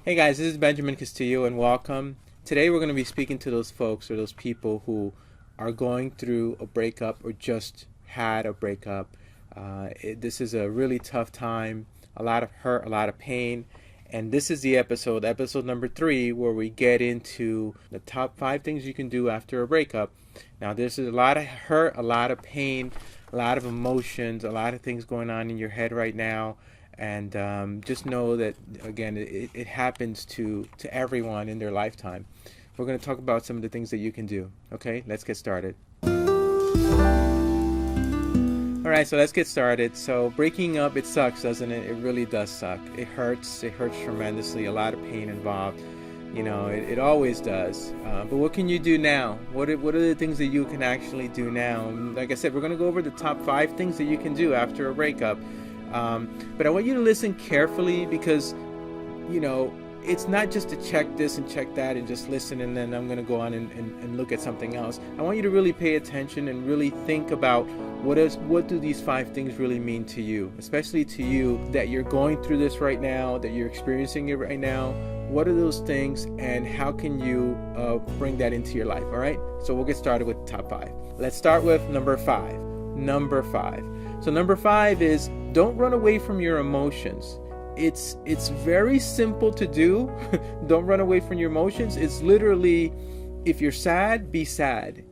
Hey guys, this is Benjamin Castillo and welcome. Today we're going to be speaking to those folks or those people who are going through a breakup or just had a breakup. This is a really tough time, a lot of hurt, a lot of pain. And this is the episode number 3, where we get into the top 5 things you can do after a breakup. Now, there's a lot of hurt, a lot of pain, a lot of emotions, a lot of things going on in your head right now. And just know that, again, it happens to everyone in their lifetime. We're going to talk about some of the things that you can do. Okay, let's get started. All right, so let's get started. So breaking up, it sucks, doesn't it? It really does suck. It hurts tremendously, a lot of pain involved. You know, it always does. But what can you do now? What are the things that you can actually do now? And like I said, we're going to go over the top 5 things that you can do after a breakup. But I want you to listen carefully because, you know, it's not just to check this and check that and just listen and then I'm going to go on and look at something else. I want you to really pay attention and really think about what do these 5 things really mean to you, especially to you that you're going through this right now, that you're experiencing it right now. What are those things and how can you bring that into your life? All right. So we'll get started with the top 5. Let's start with number 5. So number 5 is don't run away from your emotions. It's very simple to do. Don't run away from your emotions. It's literally, if you're sad, be sad.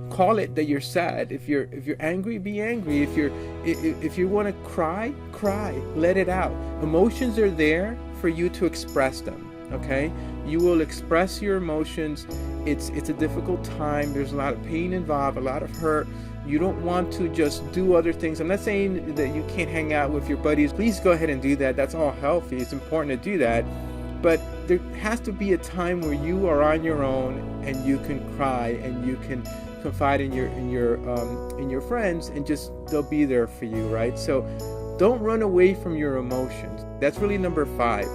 Call it that you're sad. If you're angry, be angry. If you want to cry, let it out. Emotions are there for you to express them. Okay? You will express your emotions. It's a difficult time. There's a lot of pain involved, a lot of hurt. You don't want to just do other things. I'm not saying that you can't hang out with your buddies. Please go ahead and do that. That's all healthy. It's important to do that. But there has to be a time where you are on your own and you can cry and you can confide in your friends and just they'll be there for you, right? So don't run away from your emotions. That's really number 5.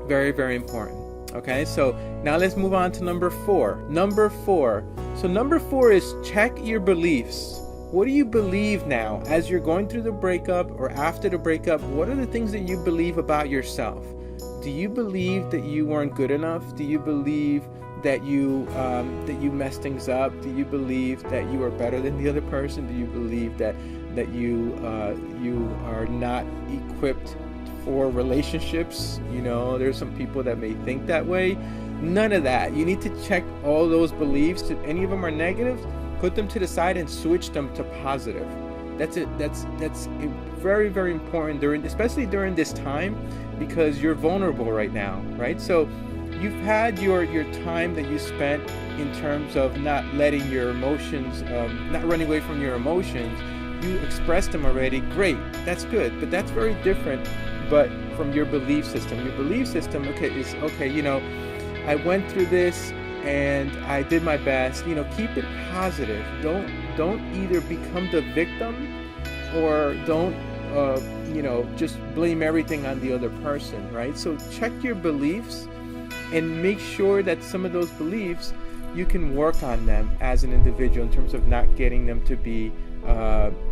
Very, very important. Okay, so now let's move on to number 4. So number 4 is check your beliefs. What do you believe now as you're going through the breakup or after the breakup? What are the things that you believe about yourself? Do you believe that you weren't good enough? Do you believe that you messed things up? Do you believe that you are better than the other person? Do you believe that you are not equipped for relationships? You know, there's some people that may think that way. None of that. You need to check all those beliefs. If any of them are negative, put them to the side and switch them to positive. That's it. That's very, very important especially during this time, because you're vulnerable right now, right? So you've had your time that you spent in terms of not letting your emotions, not running away from your emotions. You expressed them already. Great. That's good. But that's very different. But from your belief system. Your belief system, is you know, I went through this and I did my best. You know, keep it positive. Don't either become the victim or don't just blame everything on the other person, right? So check your beliefs and make sure that some of those beliefs you can work on them as an individual in terms of not getting them to be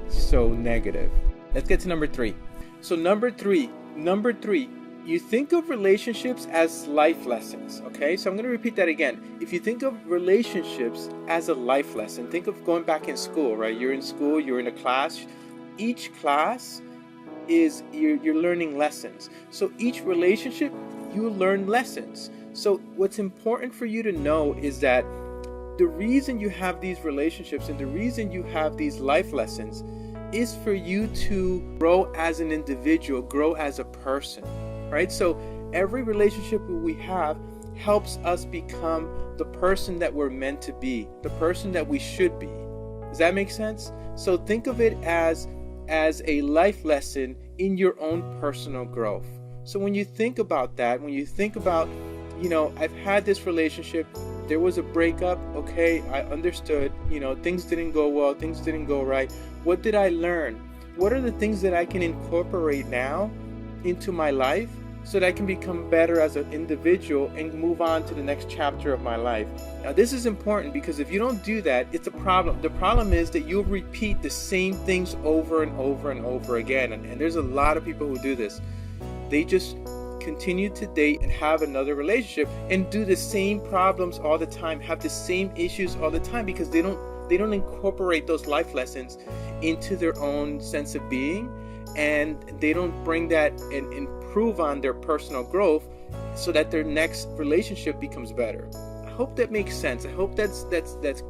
so negative. Let's get to number 3. So number three, you think of relationships as life lessons, okay? So I'm going to repeat that again. If you think of relationships as a life lesson, think of going back in school, right? You're in school, you're in a class. Each class is, you're learning lessons. So each relationship, you learn lessons. So what's important for you to know is that the reason you have these relationships and the reason you have these life lessons is for you to grow as an individual, grow as a person, right? So every relationship we have helps us become the person that we're meant to be, the person that we should be. Does that make sense? So think of it as a life lesson in your own personal growth. So when you think about that, when you think about, you know, I've had this relationship, there was a breakup, okay, I understood, you know, things didn't go well, things didn't go right. What did I learn? What are the things that I can incorporate now into my life so that I can become better as an individual and move on to the next chapter of my life? Now, this is important because if you don't do that, it's a problem. The problem is that you'll repeat the same things over and over and over again. And there's a lot of people who do this. They just continue to date and have another relationship and do the same problems all the time, have the same issues all the time, because they don't incorporate those life lessons into their own sense of being, and they don't bring that and improve on their personal growth so that their next relationship becomes better. I hope that makes sense. I hope that's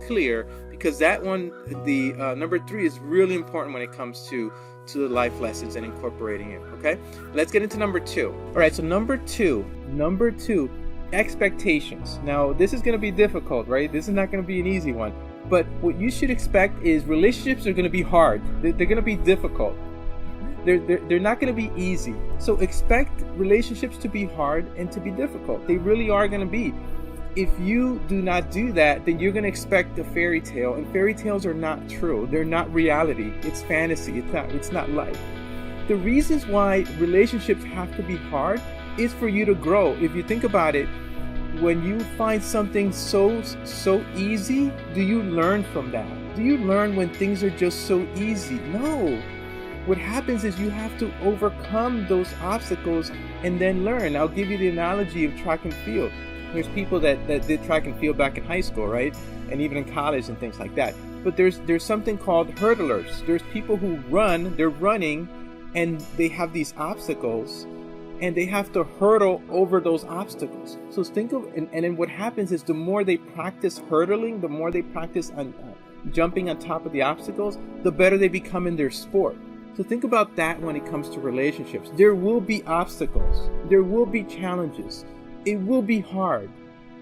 clear, because that one, the number 3, is really important when it comes to the life lessons and incorporating it. Okay, let's get into number 2. All right, so number two, expectations. Now this is going to be difficult, right? This is not going to be an easy one, but what you should expect is relationships are going to be hard. They're going to be difficult. They're not going to be easy. So expect relationships to be hard and to be difficult. They really are going to be. If you do not do that, then you're going to expect a fairy tale, and fairy tales are not true. They're not reality. It's fantasy. It's not life. The reasons why relationships have to be hard is for you to grow. If you think about it, when you find something so easy, do you learn from that? Do you learn when things are just so easy? No. What happens is you have to overcome those obstacles and then learn. I'll give you the analogy of track and field. There's people that did track and field back in high school, right? And even in college and things like that. But there's something called hurdlers. There's people who they're running, and they have these obstacles, and they have to hurdle over those obstacles. So think of, and then what happens is the more they practice hurdling, the more they practice on jumping on top of the obstacles, the better they become in their sport. So think about that when it comes to relationships. There will be obstacles. There will be challenges. It will be hard.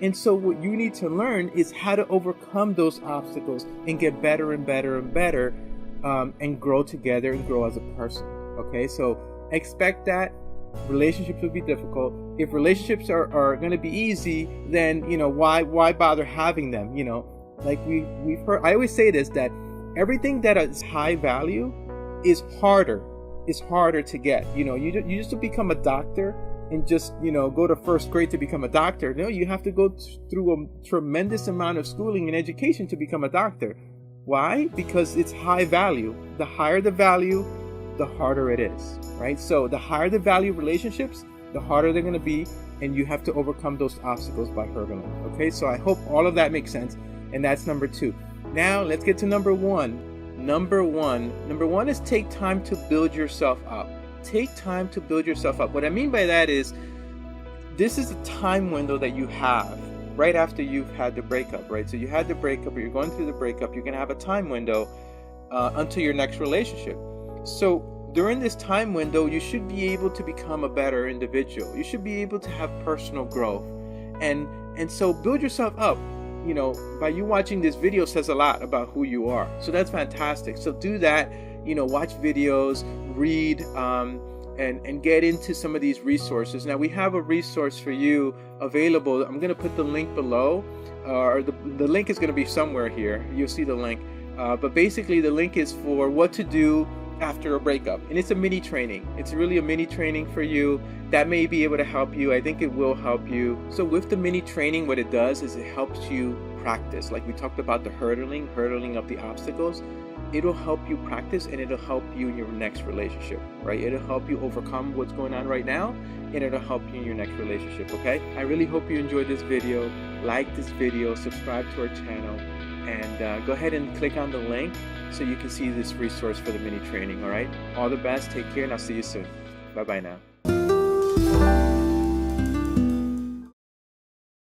And so what you need to learn is how to overcome those obstacles and get better and better and better, and grow together and grow as a person. Okay, so expect that relationships will be difficult. If relationships are going to be easy, then why bother having them? Like we've heard. I always say this, that everything that is high value is harder to get. You just to become a doctor and just go to first grade to become a doctor. No, you have to go through a tremendous amount of schooling and education to become a doctor. Why? Because it's high value. The higher the value, the harder it is, right? So the higher the value relationships, the harder they're going to be, and you have to overcome those obstacles by hurdling. Okay, so I hope all of that makes sense, and that's number 2. Now let's get to number 1. Number one is take time to build yourself up. Take time to build yourself up. What I mean by that is, this is a time window that you have right after you've had the breakup, right? So you had the breakup, or you're going through the breakup, you're going to have a time window until your next relationship. So during this time window, you should be able to become a better individual. You should be able to have personal growth. And so build yourself up. By you watching this video says a lot about who you are. So that's fantastic. So do that, watch videos, read, and get into some of these resources. Now we have a resource for you available. I'm going to put the link below, or the link is going to be somewhere here. You'll see the link. But basically the link is for what to do after a breakup, and it's a mini training. It's really a mini training for you that may be able to help you. I think it will help you. So with the mini training, what it does is it helps you practice. Like we talked about the hurdling up the obstacles. It'll help you practice, and it'll help you in your next relationship, right? It'll help you overcome what's going on right now, and it'll help you in your next relationship. Okay, I really hope you enjoyed this video. Like this video, subscribe to our channel, and go ahead and click on the link so you can see this resource for the mini training. All right, all the best, take care, and I'll see you soon. Bye bye now.